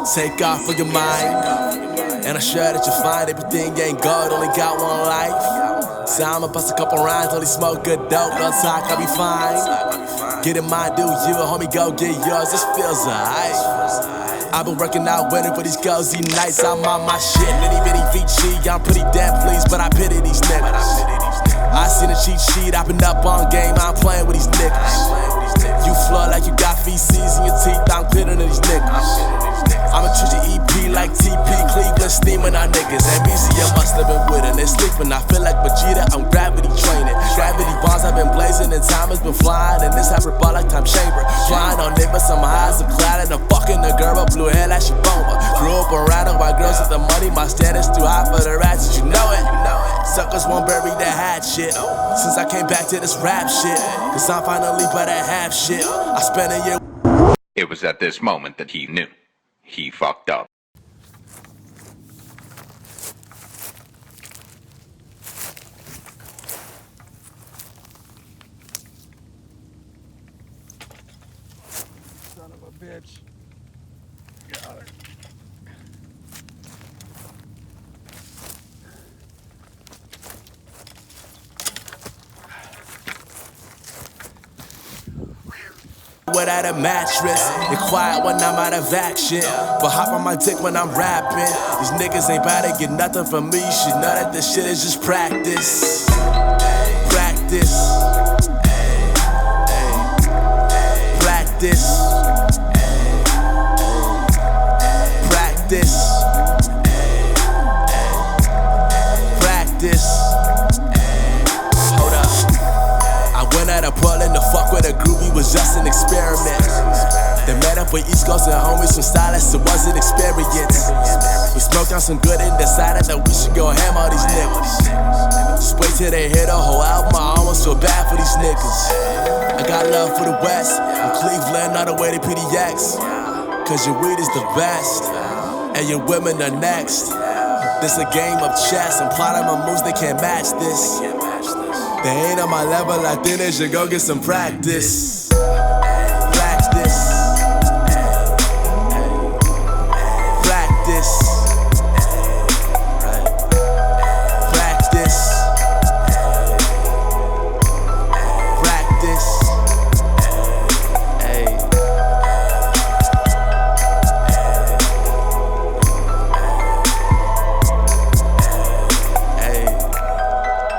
Take off for your mind, and I'm sure that you'll find everything ain't gold, only got one life. So I'ma bust a couple rhymes, only smoke good dope, no talk, I'll be fine. Get in mine, do you, homie, go get yours, this feels alright. I've been working out, waiting for these cozy nights, I'm on my shit, litty bitty VG, I'm pretty damn pleased, but I pity these niggas. I seen a cheat sheet, I've been up on game, I'm playing with these niggas. You flow like you got feces in your teeth, I'm cleaner than these niggas. I'ma treat your EP like TP, Cleveland steaming our niggas. NBC, I must have been with it, they're sleeping. I feel like Vegeta, I'm gravity training. Gravity bonds I've been blazing and time has been flying. And this hyperbolic time chamber, flying on nimbus, I'm high as a cloud. And I'm fucking the girl with blue hair like she bomba. Grew up around her white girls with the money, my standards too high for the ratchets, you know it. Suckers won't bury their hat shit. Since I came back to this rap shit, cause I'm finally by that half shit. I spent a year. It was at this moment that he knew. He fucked up. Son of a bitch. Got it. Without a mattress, and quiet when I'm out of action, but hop on my dick when I'm rapping. These niggas ain't bout to get nothing from me. You should know that this shit is just practice. Practice. Practice. Practice. Practice. Hold up. I went out of Portland to fuck with a groupie, was just an experiment. They met up with East Coast and homies, some stylists, it was an experience. We smoked on some good and decided that we should go ham on these niggas. Just wait till they hear the whole album, I almost feel bad for these niggas. I got love for the West, from Cleveland all the way to PDX. Cause your weed is the best, and your women are next. This a game of chess, I'm plotting my moves, they can't match this. They ain't on my level, I think they should go get some practice.